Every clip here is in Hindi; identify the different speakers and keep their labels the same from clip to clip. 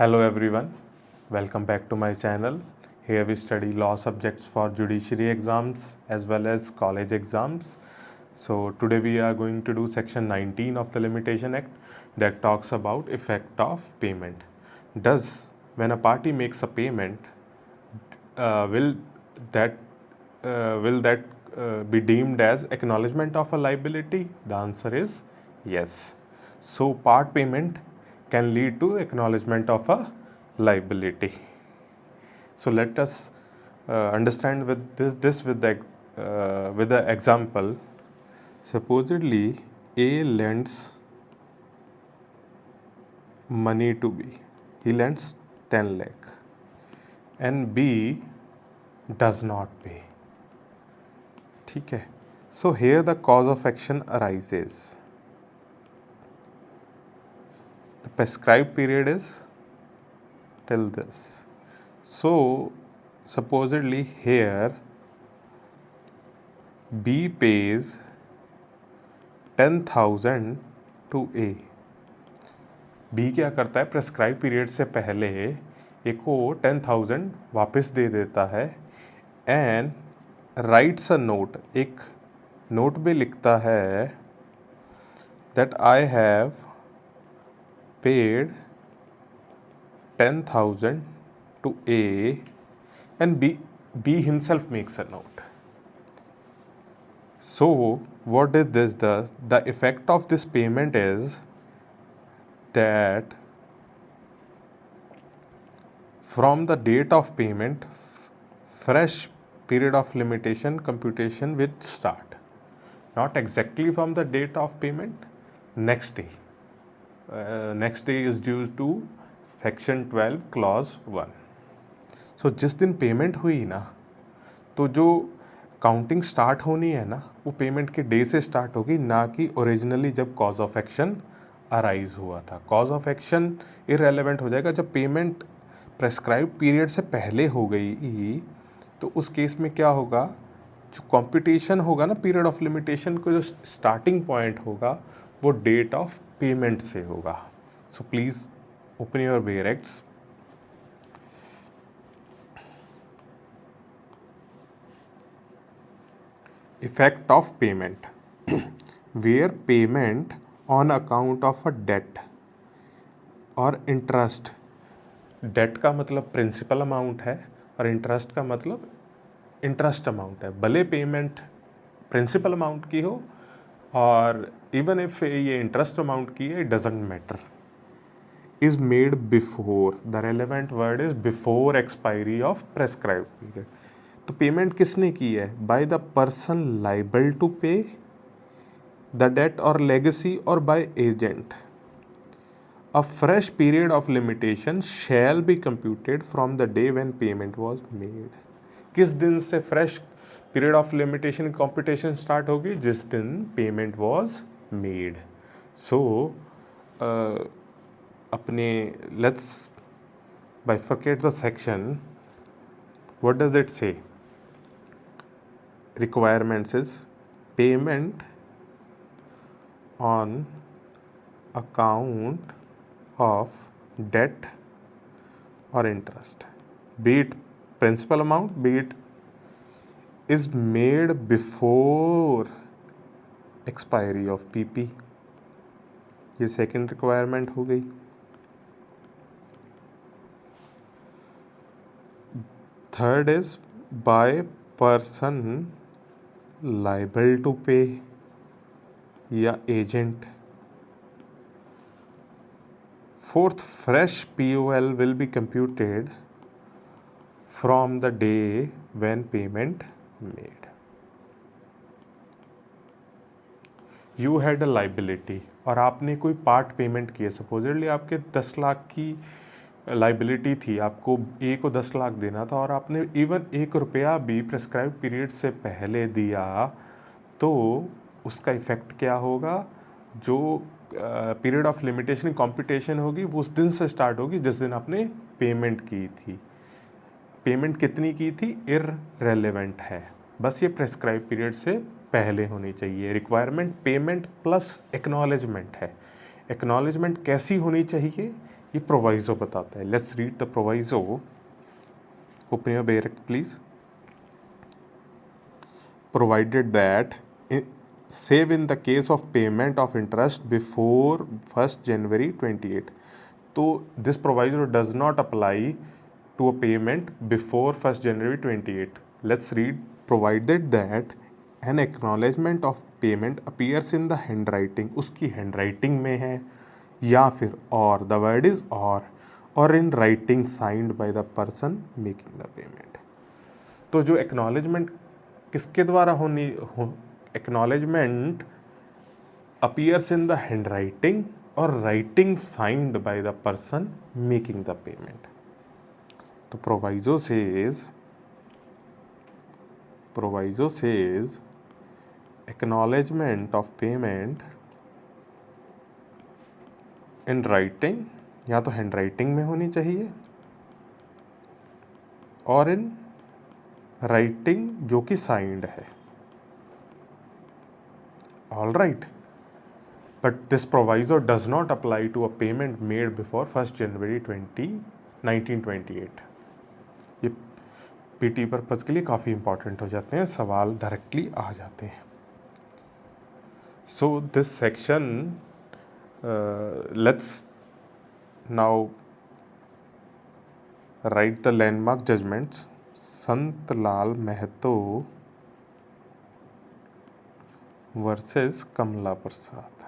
Speaker 1: Hello everyone, welcome back to my channel. Here we study law subjects for judiciary exams as well as college exams. So today we are going to do section 19 of the Limitation Act that talks about effect of payment. Does when a party makes a payment, will that be deemed as acknowledgement of a liability? The answer is yes. So part payment can lead to acknowledgement of a liability. So let us understand with this with the example. Supposedly A lends money to B. He lends 10 lakh and B does not pay. ठीक है. So here the cause of action arises. The prescribed period is till this. So supposedly here B pays 10,000 to A. B क्या करता है, प्रेस्क्राइब पीरियड से पहले ए को 10,000 वापस दे देता है एंड राइट्स अ नोट, एक नोट में लिखता है that I have paid 10,000 to A and B himself makes a note. So what is this? The effect of this payment is that from the date of payment, fresh period of limitation computation will start. Not exactly from the date of payment, next day. Next day is due to section 12 clause 1. So जिस दिन पेमेंट हुई ना, तो जो काउंटिंग स्टार्ट होनी है ना, वो पेमेंट के डे से स्टार्ट होगी, ना कि ओरिजिनली जब कॉज ऑफ एक्शन अराइज हुआ था. कॉज ऑफ एक्शन इररेलेवेंट हो जाएगा जब पेमेंट प्रेस्क्राइब पीरियड से पहले हो गई. तो उस केस में क्या होगा, जो कॉम्पिटिशन होगा ना पीरियड ऑफ लिमिटेशन को, जो स्टार्टिंग पॉइंट होगा वो डेट ऑफ पेमेंट से होगा. So please open your bear acts. Effect of payment where payment on account of a debt और इंटरेस्ट. डेट का मतलब प्रिंसिपल अमाउंट है और इंटरेस्ट का मतलब इंटरेस्ट अमाउंट है. भले पेमेंट प्रिंसिपल अमाउंट की हो और इवन इफ ये इंटरेस्ट अमाउंट की है, it doesn't matter. Is made before, the relevant word is before expiry of prescribe period. तो पेमेंट किसने की है? By the person liable to pay the debt और लेगेसी और by agent. A fresh period of limitation shall be computed from the day when payment was made. किस दिन से fresh period of limitation computation start होगी? जिस दिन पेमेंट वाज मेड. सो अपने let's bifurcate the section. What does it से? Requirements is payment on account of debt or interest, be it principal amount, be it is made before expiry of PP. ये सेकेंड रिक्वायरमेंट हो गई. Third is by person liable to pay या agent. Fourth, fresh POL will be computed from the day when payment made. You had a liability और आपने कोई पार्ट पेमेंट की है. सपोजिटली आपके 10 लाख की लाइबिलिटी थी, आपको ए को 10 लाख देना था और आपने इवन 1 रुपया भी प्रेस्क्राइब पीरियड से पहले दिया, तो उसका इफ़ेक्ट क्या होगा? जो पीरियड ऑफ लिमिटेशन कॉम्पिटिशन होगी वो उस दिन से स्टार्ट होगी जिस दिन आपने पेमेंट की थी. पेमेंट कितनी की थी इररेलेवेंट है, बस ये प्रेस्क्राइब पीरियड से पहले होनी चाहिए. रिक्वायरमेंट पेमेंट प्लस एक्नॉलेजमेंट है. एक्नॉलेजमेंट कैसी होनी चाहिए ये प्रोवाइजो बताता है. Let's read the proviso. Open your बेरेक्ट please. Provided that save in the case of payment of interest before 1st January 28. तो this proviso does not apply to a payment before 1st January 28. Let's read. Provided that an acknowledgement of payment appears in the handwriting, उसकी handwriting में है, या फिर और the word is or in writing signed by the person making the payment. तो जो acknowledgement किसके द्वारा होनी acknowledgement appears in the handwriting or writing signed by the person making the payment. तो proviso says acknowledgement of payment in writing, या तो हैंड राइटिंग में होनी चाहिए और इन राइटिंग जो कि साइंड है. All right, but this proviso does not apply to a payment made before 1st January 1928. ये पीटी पर्पज़ के लिए काफ़ी इंपॉर्टेंट हो जाते हैं, सवाल डायरेक्टली आ जाते हैं. So this section, let's now write the landmark judgements. Sant Lal Mahto versus Kamala Prasad,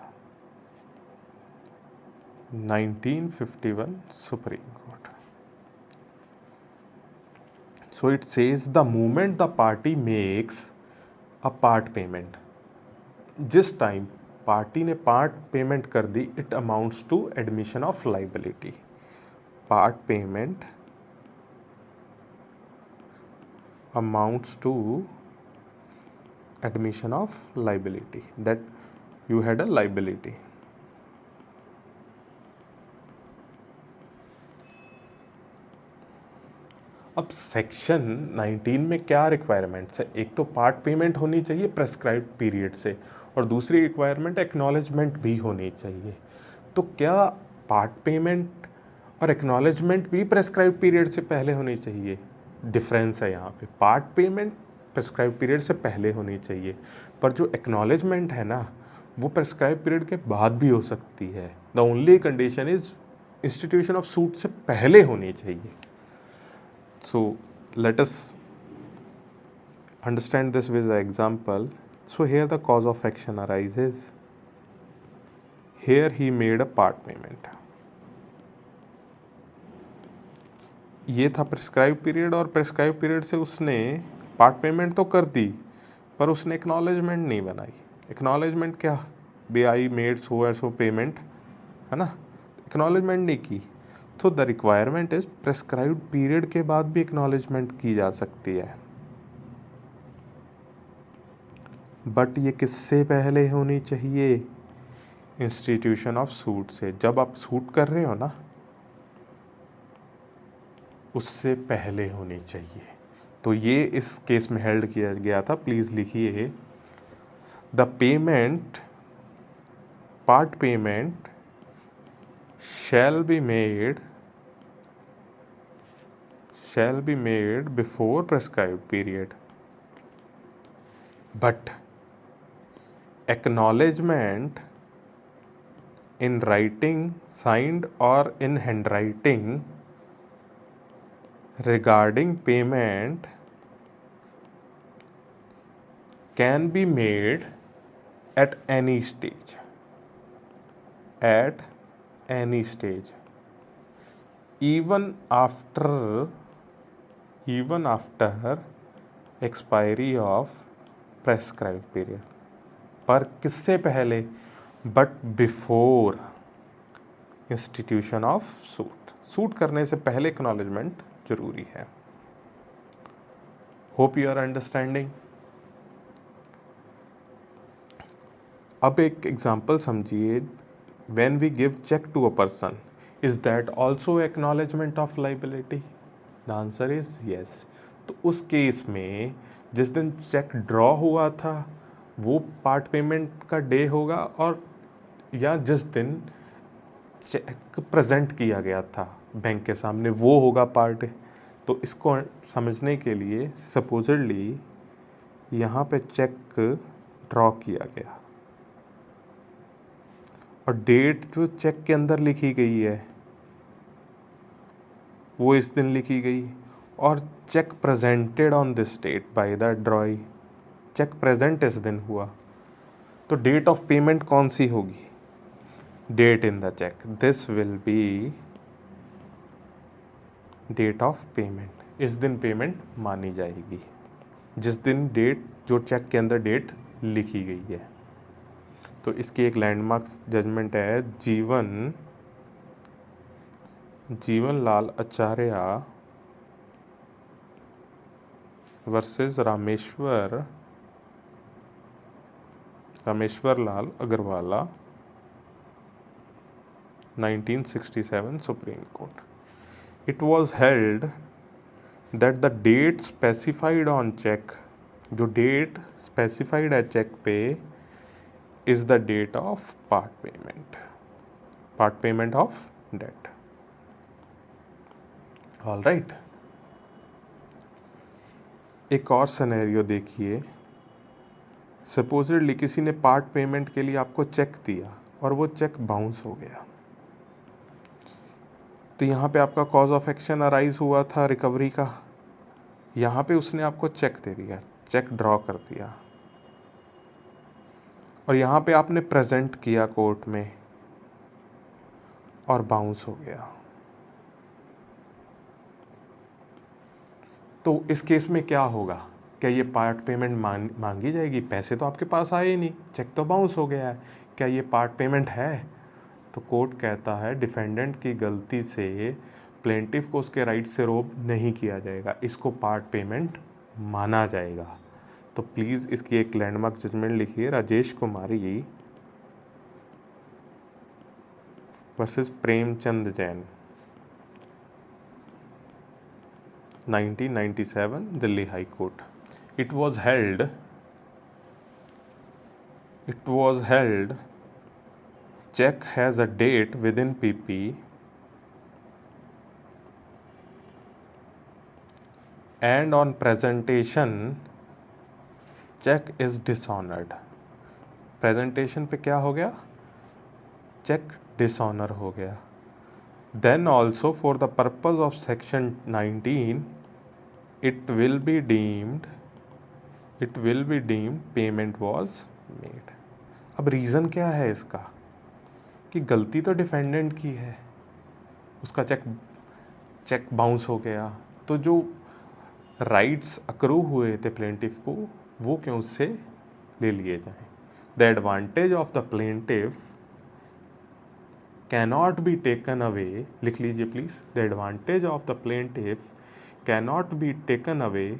Speaker 1: 1951 supreme court. So it says the moment the party makes a part payment, जिस टाइम पार्टी ने पार्ट पेमेंट कर दी, it amounts to admission of liability. Part payment amounts to admission of liability, that you had a liability. अब सेक्शन 19 में क्या रिक्वायरमेंट्स है? एक तो पार्ट पेमेंट होनी चाहिए प्रेस्क्राइब्ड पीरियड से, और दूसरी रिक्वायरमेंट एक्नॉलेजमेंट भी होनी चाहिए. तो क्या पार्ट पेमेंट और एक्नॉलेजमेंट भी प्रेस्क्राइब्ड पीरियड से पहले होनी चाहिए? डिफरेंस है यहाँ पे. पार्ट पेमेंट प्रेस्क्राइब पीरियड से पहले होनी चाहिए, पर जो एक्नॉलेजमेंट है ना, वो प्रेस्क्राइब पीरियड के बाद भी हो सकती है. The only condition is institution of suit से पहले होनी चाहिए. So let us understand this with the example. So here the cause of action arises. Here he made a part payment. ये था प्रिस्क्राइब पीरियड, और प्रिस्क्राइब पीरियड से उसने पार्ट पेमेंट तो कर दी, पर उसने एक्नॉलेजमेंट नहीं बनाई. एक्नॉलेजमेंट क्या? बे I made so and so payment, है ना, एक्नॉलेजमेंट नहीं की. तो the requirement is prescribed period के बाद भी एक्नॉलेजमेंट की जा सकती है, बट ये किससे पहले होनी चाहिए? इंस्टीट्यूशन ऑफ सूट से. जब आप सूट कर रहे हो ना, उससे पहले होनी चाहिए. तो ये इस केस में हेल्ड किया गया था. प्लीज़ लिखिए, the payment, part payment shall be made before prescribed period, but acknowledgement in writing signed or in handwriting regarding payment can be made at any stage, even after expiry of prescribed period. पर किससे पहले? But before institution of suit. Suit करने से पहले एक्नॉलेजमेंट जरूरी है. Hope you are understanding. अब एक एग्जांपल समझिए. When we give cheque to a person, is that also acknowledgement of liability? The answer is yes. तो उस केस में जिस दिन चेक ड्रॉ हुआ था वो पार्ट पेमेंट का डे होगा, और या जिस दिन चेक प्रेजेंट किया गया था बैंक के सामने, वो होगा पार्ट। तो इसको समझने के लिए सपोजिडली यहाँ पे चेक ड्रॉ किया गया और डेट जो चेक के अंदर लिखी गई है वो इस दिन लिखी गई, और cheque presented on this date by the drawee, cheque present इस दिन हुआ। तो डेट ऑफ पेमेंट कौन सी होगी? Date in the cheque, this will be date of payment. इस दिन पेमेंट मानी जाएगी जिस दिन डेट, जो चेक के अंदर डेट लिखी गई है। तो इसकी एक लैंडमार्क जजमेंट है Jivan Lal Acharya versus Rameshwar Lal Agarwala 1967 supreme court. It was held that the date specified on check, जो डेट स्पेसिफाइड है चेक पे, is the date of part payment of debt. All right. एक और सिनेरियो देखिए। सपोजिडली किसी ने पार्ट पेमेंट के लिए आपको चेक दिया और वो चेक बाउंस हो गया। तो यहाँ पे आपका कॉज ऑफ एक्शन अराइज हुआ था रिकवरी का। यहाँ पे उसने आपको चेक दे दिया, चेक ड्रॉ कर दिया, और यहाँ पे आपने प्रेजेंट किया कोर्ट में और बाउंस हो गया। तो इस केस में क्या होगा? क्या ये पार्ट पेमेंट मांगी जाएगी? पैसे तो आपके पास आए ही नहीं, चेक तो बाउंस हो गया है, क्या ये पार्ट पेमेंट है? तो कोर्ट कहता है डिफेंडेंट की गलती से प्लेंटिफ को उसके राइट से रोब नहीं किया जाएगा, इसको पार्ट पेमेंट माना जाएगा। तो प्लीज़ इसकी एक लैंडमार्क जजमेंट लिखिए, Rajesh Kumari versus Premchand Jain 1997 Delhi high court. It was held check has a date within PP and on presentation check is dishonored। Presentation पे क्या हो गया? चेक डिसऑनर हो गया। Then also for the purpose of section 19 it will be deemed payment was made। अब रीज़न क्या है इसका? कि गलती तो डिफेंडेंट की है, उसका चेक बाउंस हो गया, तो जो राइट्स अक्रू हुए थे प्लेंटिफ को वो क्यों उससे ले लिए जाएं। The advantage of the plaintiff cannot be taken away, लिख लीजिए please, the advantage of the plaintiff cannot be taken away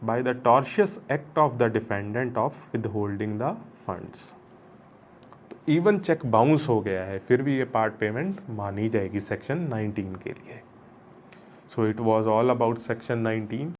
Speaker 1: by the tortious act of the defendant of withholding the funds. तो इवन चेक बाउंस हो गया है फिर भी ये पार्ट पेमेंट मानी जाएगी सेक्शन 19 के लिए। So it was all about section 19।